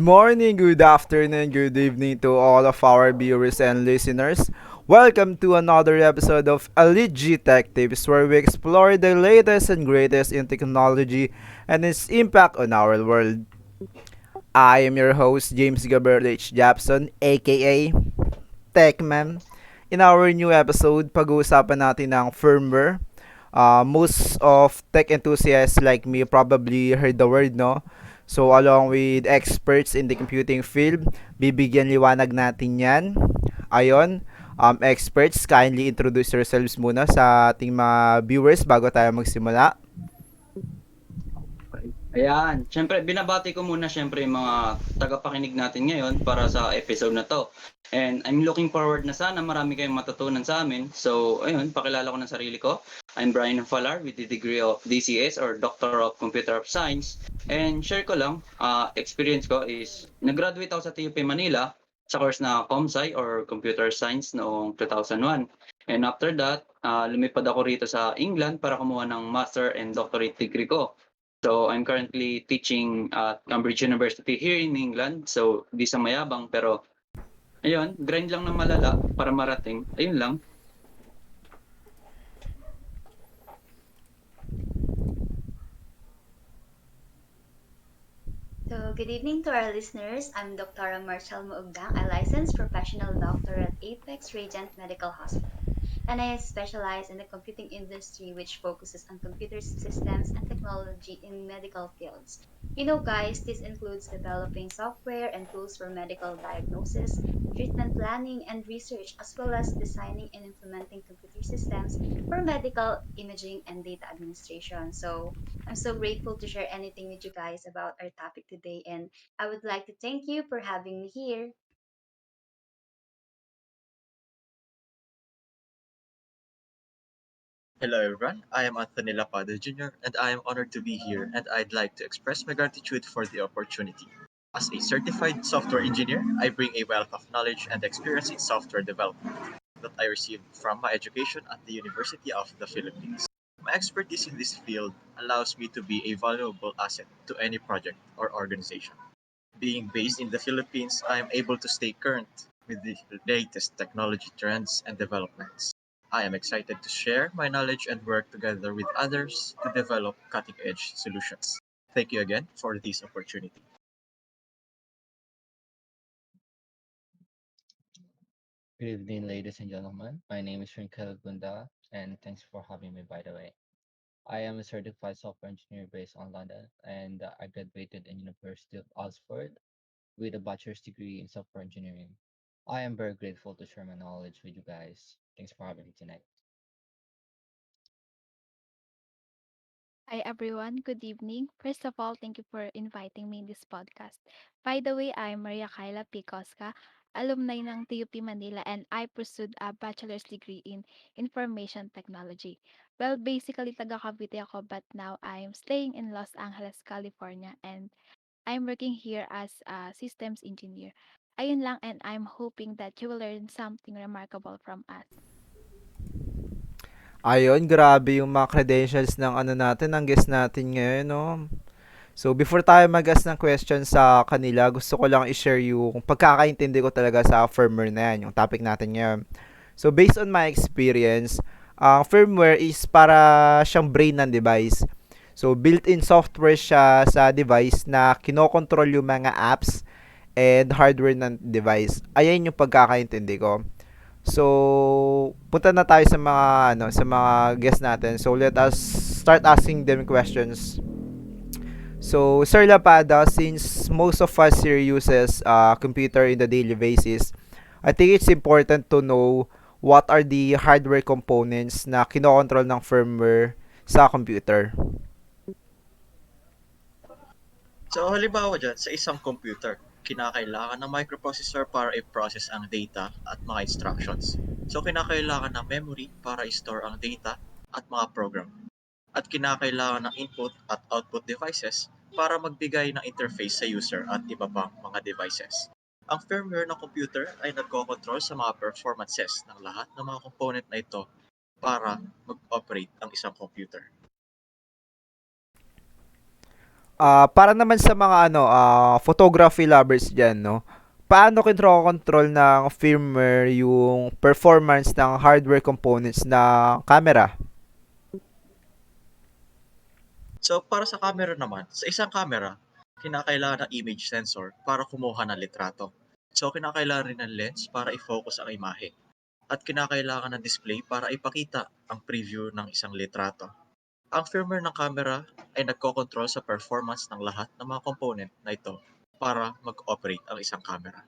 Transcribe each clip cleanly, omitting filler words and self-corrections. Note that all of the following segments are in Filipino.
morning, good afternoon, good evening to all of our viewers and listeners. Welcome to another episode of Elite Detectives, where we explore the latest and greatest in technology and its impact on our world. I am your host, James Gabriel H. Japson, aka Techman. In our new episode, pag-uusapan natin ng firmware. Most of tech enthusiasts like me probably heard the word, no? So, along with experts in the computing field, bibigyan liwanag natin yan. Ayon, experts, kindly introduce yourselves muna sa ating mga viewers bago tayo magsimula. Ayan, syempre binabati ko muna syempre yung mga tagapakinig natin ngayon para sa episode na to. And I'm looking forward na sana marami kayong matutunan sa amin. So, ayun, pakilala ko ng sarili ko. I'm Brayan Hufalar with the degree of DCS or Doctor of Computer of Science. And share ko lang, experience ko is nag-graduate ako sa TUP Manila sa course na ComSci or Computer Science noong 2001. And after that, lumipad ako rito sa England para kumuha ng master and doctorate degree ko. So I'm currently teaching at Cambridge University here in England. So di sa mayabang pero ayun, grind lang ng malala para marating. Ayun lang. So, good evening to our listeners. I'm Dr. Marchel Maugdang, a licensed professional doctor at Apex Radiant Medical Hospital. And I specialize in the computing industry, which focuses on computer systems and technology in medical fields. Guys, this includes developing software and tools for medical diagnosis, treatment planning, and research, as well as designing and implementing computer systems for medical imaging and data administration. So, I'm so grateful to share anything with you guys about our topic today, and I would like to thank you for having me here. Hello everyone, I am Anthony Lapada Jr. and I am honored to be here and I'd like to express my gratitude for the opportunity. As a certified software engineer, I bring a wealth of knowledge and experience in software development that I received from my education at the University of the Philippines. My expertise in this field allows me to be a valuable asset to any project or organization. Being based in the Philippines, I am able to stay current with the latest technology trends and developments. I am excited to share my knowledge and work together with others to develop cutting edge solutions. Thank you again for this opportunity. Good evening, ladies and gentlemen. My name is Gunda, and thanks for having me, by the way. I am a certified software engineer based on London, and I graduated in University of Oxford with a bachelor's degree in software engineering. I am very grateful to share my knowledge with you guys. Thanks for having me tonight. Hi everyone, good evening. First of all, thank you for inviting me in this podcast. By the way, I'm Kyla Kosca, alumni ng TUP Manila, and I pursued a bachelor's degree in information technology. Well, basically taga Cavite ako, but now I'm staying in Los Angeles, California, and I'm working here as a systems engineer. Ayun lang, and I'm hoping that you will learn something remarkable from us. Ayon, grabe yung mga credentials ng ano natin, ng guest natin ngayon, no? So, before tayo mag-ask ng question sa kanila, gusto ko lang i-share yung pagkakaintindi ko talaga sa firmware na yan, yung topic natin ngayon. So, based on my experience, ang firmware is para siyang brain ng device. So, built-in software siya sa device na kinokontrol yung mga apps and hardware ng device. Ayan yung pagkakaintindi ko. So, punta na tayo sa mga sa mga guests natin. So, let us start asking them questions. So, Sir Lapada, since most of us here uses computer in the daily basis, I think it's important to know what are the hardware components na kinokontrol ng firmware sa computer. So halimbawa dyan, sa isang computer, kinakailangan ng microprocessor para i-process ang data at mga instructions. So kinakailangan ng memory para i-store ang data at mga program. At kinakailangan ng input at output devices para magbigay ng interface sa user at iba pang mga devices. Ang firmware ng computer ay nagkocontrol sa mga performances ng lahat ng mga component na ito para mag-operate ang isang computer. Para naman sa mga photography lovers diyan, no. Paano control ng firmware yung performance ng hardware components ng camera? So para sa camera naman, sa isang camera, kinakailangan ng image sensor para kumuha ng litrato. So kinakailangan rin ng lens para i-focus ang imahe. At kinakailangan ng display para ipakita ang preview ng isang litrato. Ang firmware ng camera ay nagkokontrol sa performance ng lahat ng mga component na ito para mag-operate ang isang camera.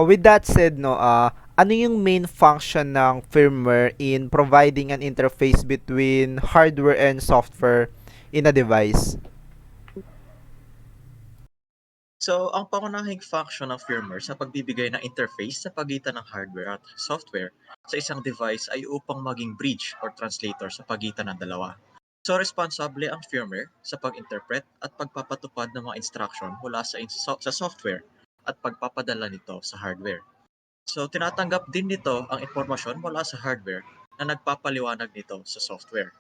With that said, no, ano yung main function ng firmware in providing an interface between hardware and software in a device? So, ang pangunahing function ng firmware sa pagbibigay ng interface sa pagitan ng hardware at software sa isang device ay upang maging bridge or translator sa pagitan ng dalawa. So, responsable ang firmware sa pag-interpret at pagpapatupad ng mga instruction mula sa software at pagpapadala nito sa hardware. So, tinatanggap din nito ang impormasyon mula sa hardware na nagpapaliwanag nito sa software.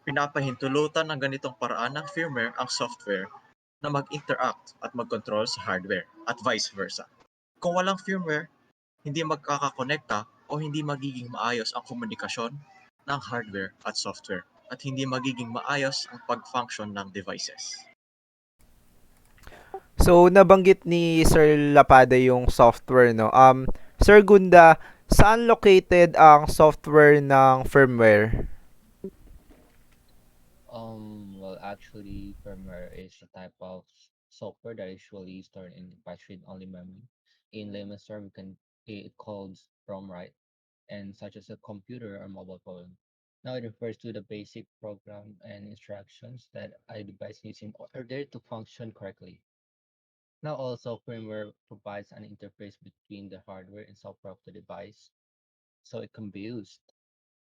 Pinapahintulutan ng ganitong paraan ng firmware ang software na mag-interact at mag-control sa hardware at vice versa. Kung walang firmware, hindi magkakakonekta o hindi magiging maayos ang komunikasyon ng hardware at software at hindi magiging maayos ang pag-function ng devices. So, nabanggit ni Sir Lapada yung software, no? Sir Gunda, saan located ang software ng firmware? Well, actually, firmware is a type of software that is usually stored in device read-only memory. In layman's term, it called ROM, right? And such as a computer or mobile phone. Now it refers to the basic program and instructions that a device needs in order to function correctly. Now also firmware provides an interface between the hardware and software of the device, so it can be used.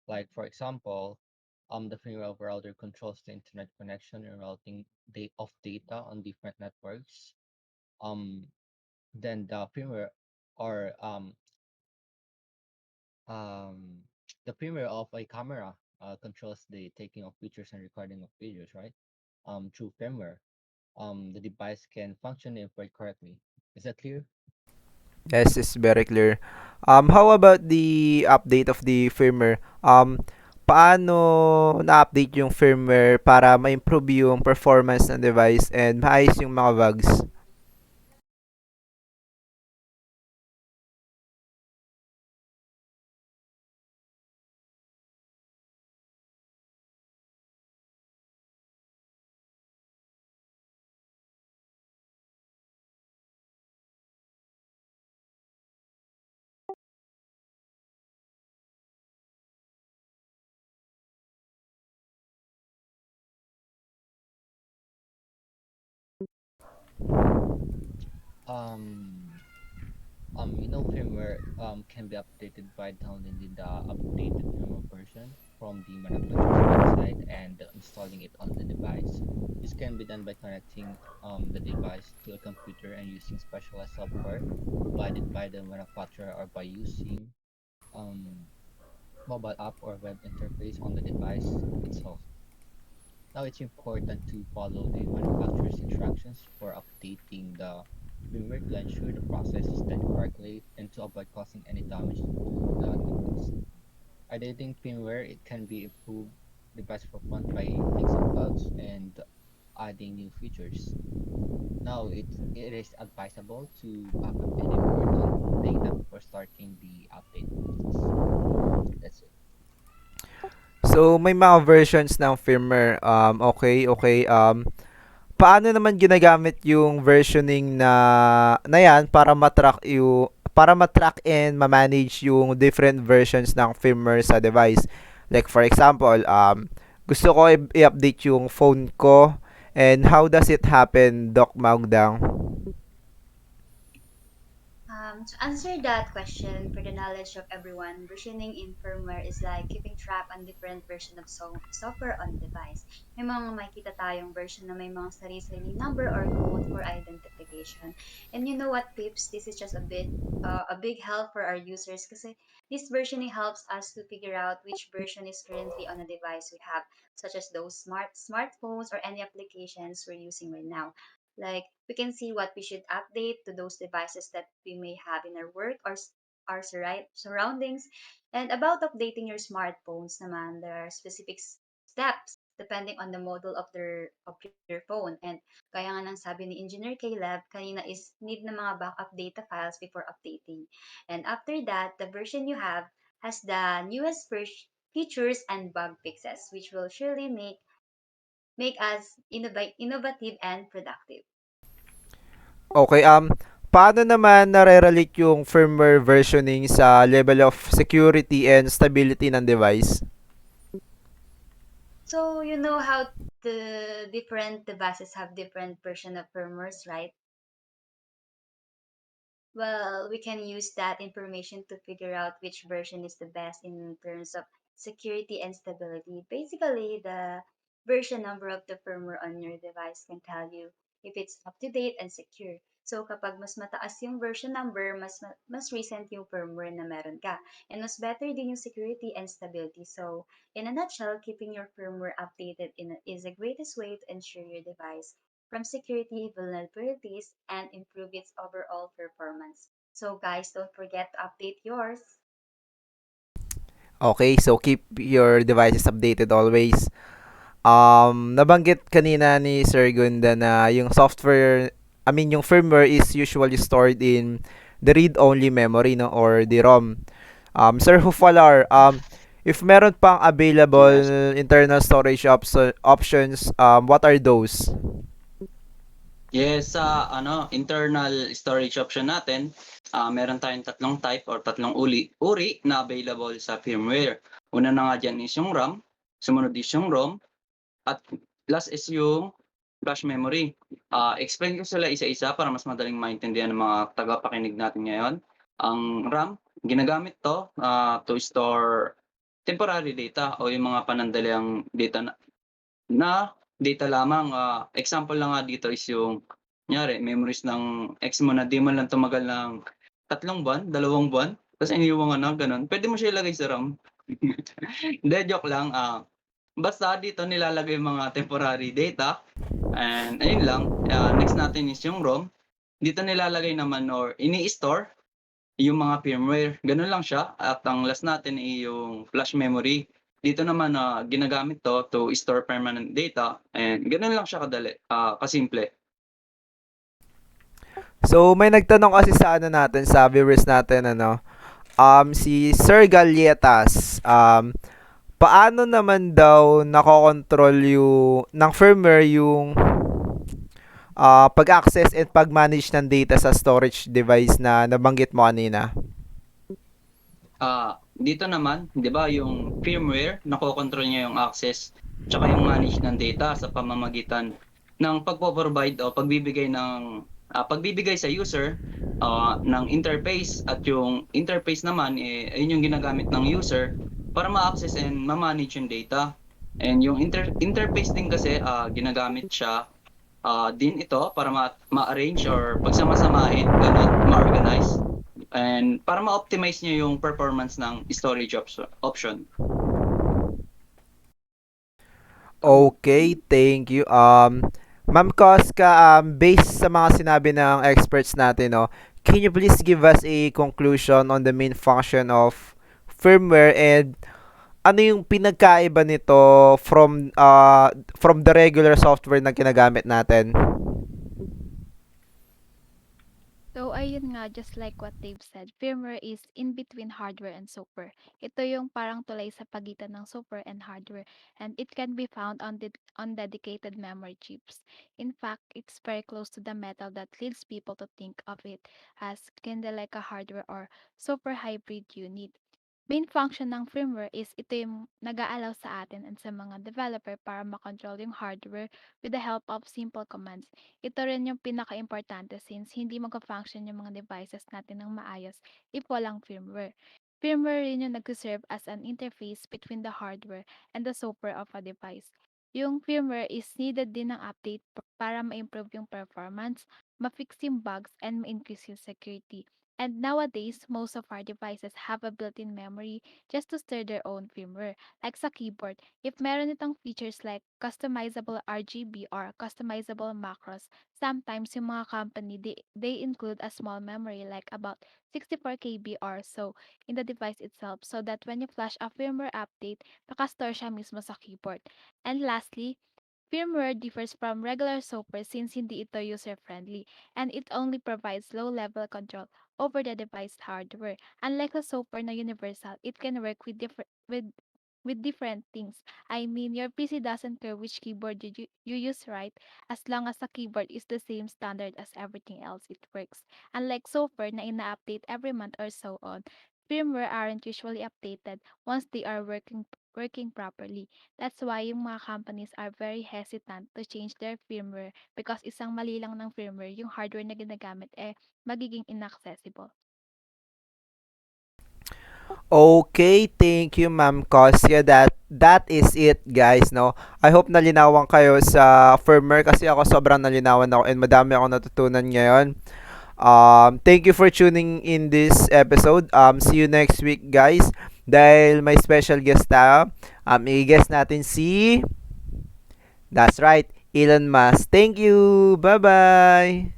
Like for example, the firmware of router controls the internet connection and routing of data on different networks. Um, then the firmware or um, the firmware of a camera controls the taking of pictures and recording of videos, right? Through firmware, the device can function and operate correctly. Is that clear? Yes, it's very clear. How about the update of the firmware? Paano na-update yung firmware para ma-improve yung performance ng device and maayos yung mga bugs? Um, Firmware can be updated by downloading the updated firmware version from the manufacturer's website and installing it on the device. This can be done by connecting the device to a computer and using specialized software provided by the manufacturer or by using um, mobile app or web interface on the device itself. Now it's important to follow the manufacturer's instructions for updating the firmware to ensure the process is done correctly and to avoid causing any damage to the device. Updating firmware, it can be improved device performance by fixing bugs and adding new features. Now it is advisable to back up any important data before starting the update process. That's it. So, may mga versions ng firmware. Okay. Paano naman ginagamit yung versioning na yan para matrack and ma-manage yung different versions ng firmware sa device. Like for example, gusto ko i-update yung phone ko, and how does it happen, Doc Maugdang? To answer that question, for the knowledge of everyone, versioning in firmware is like keeping track on different version of software on device. May mga makikita tayong version na may mga sarili number or code for identification. And you know what, peeps? This is just a big help for our users kasi this versioning helps us to figure out which version is currently on a device we have, such as those smartphones or any applications we're using right now. Like we can see what we should update to those devices that we may have in our work or our surroundings. And about updating your smartphones naman, there are specific steps depending on the model of your phone. And kaya nga nang sabi ni Engineer Caleb, kanina is need na mga backup data files before updating. And after that, the version you have has the newest features and bug fixes, which will surely make us innovative and productive. Okay, paano naman nare-relate yung firmware versioning sa level of security and stability ng device? So you know how the different devices have different version of firmwares, right? Well, we can use that information to figure out which version is the best in terms of security and stability. Basically, the version number of the firmware on your device can tell you if it's up to date and secure. So kapag mas mataas yung version number, mas recent yung firmware na meron ka. And mas better din yung security and stability. So in a nutshell, keeping your firmware updated is the greatest way to ensure your device from security vulnerabilities and improve its overall performance. So guys, don't forget to update yours. Okay, so keep your devices updated always. Nabanggit kanina ni Sir Gunda na yung yung firmware is usually stored in the read-only memory, no, or the ROM. Sir Hufalar, if meron pang available Yes. internal storage options, what are those? Yes, sa internal storage option natin, meron tayong tatlong type or tatlong uri na available sa firmware. Una na nga dyan is yung RAM, sumunod is yung ROM, at last is yung flash memory. Explain ko sila isa-isa para mas madaling maintindihan ng mga tagapakinig natin ngayon. Ang RAM, ginagamit to store temporary data o yung mga panandaliang data na data lamang. Example lang nga dito is yung kunyari memories ng ex mo na di man lang tumagal ng 3 buwan, 2 buwan, tapos iniwan ka na gano'n, puwede mo siya ilagay sa RAM. Hindi, joke lang. Basta dito nilalagay yung mga temporary data and ayun lang. Next natin is yung ROM. Dito nilalagay naman or ini-store yung mga firmware, gano'n lang siya. At ang last natin ay yung flash memory. Dito naman, ginagamit to store permanent data and gano'n lang siya kasimple. So, may nagtanong kasi sa ano natin, sa viewers natin, ano, si Sir Galletas, paano naman daw nakokontrol ng firmware yung pag-access and pag-manage ng data sa storage device na nabanggit mo kanina? Dito naman, 'di ba, yung firmware nakokontrol niya yung access tsaka yung manage ng data sa pamamagitan ng pagpo-provide o pagbibigay sa user ng interface, at yung interface naman ayun yung ginagamit ng user para ma-access and ma-manage yung data. And yung interface din kasi ginagamit siya din ito para ma-arrange or pagsama-samahin, ganun, ma-organize. And para ma-optimize niyo yung performance ng storage option. Tama. Okay, thank you. Ma'am Kosca, based sa mga sinabi ng experts natin, no, can you please give us a conclusion on the main function of firmware and ano yung pinagkaiba nito from the regular software na ginagamit natin? So, ayun nga, just like what they've said, firmware is in between hardware and software. Ito yung parang tulay sa pagitan ng software and hardware, and it can be found on dedicated memory chips. In fact, it's very close to the metal that leads people to think of it as kinda like a hardware or software hybrid unit. Main function ng firmware is ito yung nag-aalaw sa atin and sa mga developer para makontrol yung hardware with the help of simple commands. Ito rin yung pinaka-importante since hindi mag-function yung mga devices natin ng maayos if walang firmware. Firmware rin yung nag-serve as an interface between the hardware and the software of a device. Yung firmware is needed din ng update para ma-improve yung performance, ma-fix yung bugs, and ma-increase yung security. And nowadays, most of our devices have a built-in memory just to store their own firmware. Like sa keyboard, if meron itong features like customizable RGB or customizable macros, sometimes yung mga company, they include a small memory like about 64 KB or so in the device itself so that when you flash a firmware update, nakastore siya mismo sa keyboard. And lastly, firmware differs from regular software since hindi ito user-friendly and it only provides low-level control over the device hardware. Unlike a software na universal, it can work with different things. I mean, your PC doesn't care which keyboard you use, right? As long as the keyboard is the same standard as everything else, it works. Unlike software na ina-update every month or so on, firmware aren't usually updated once they are working properly. That's why yung mga companies are very hesitant to change their firmware because isang mali lang ng firmware, yung hardware na ginagamit magiging inaccessible. Okay, thank you Ma'am Kosca. That is it guys, no. I hope nalinawan kayo sa firmware kasi ako sobrang nalinawan ako and madami akong natutunan ngayon. Thank you for tuning in this episode. See you next week guys. Dahil may special guest tayo. I-guest natin si That's right, Elon Musk. Thank you. Bye-bye.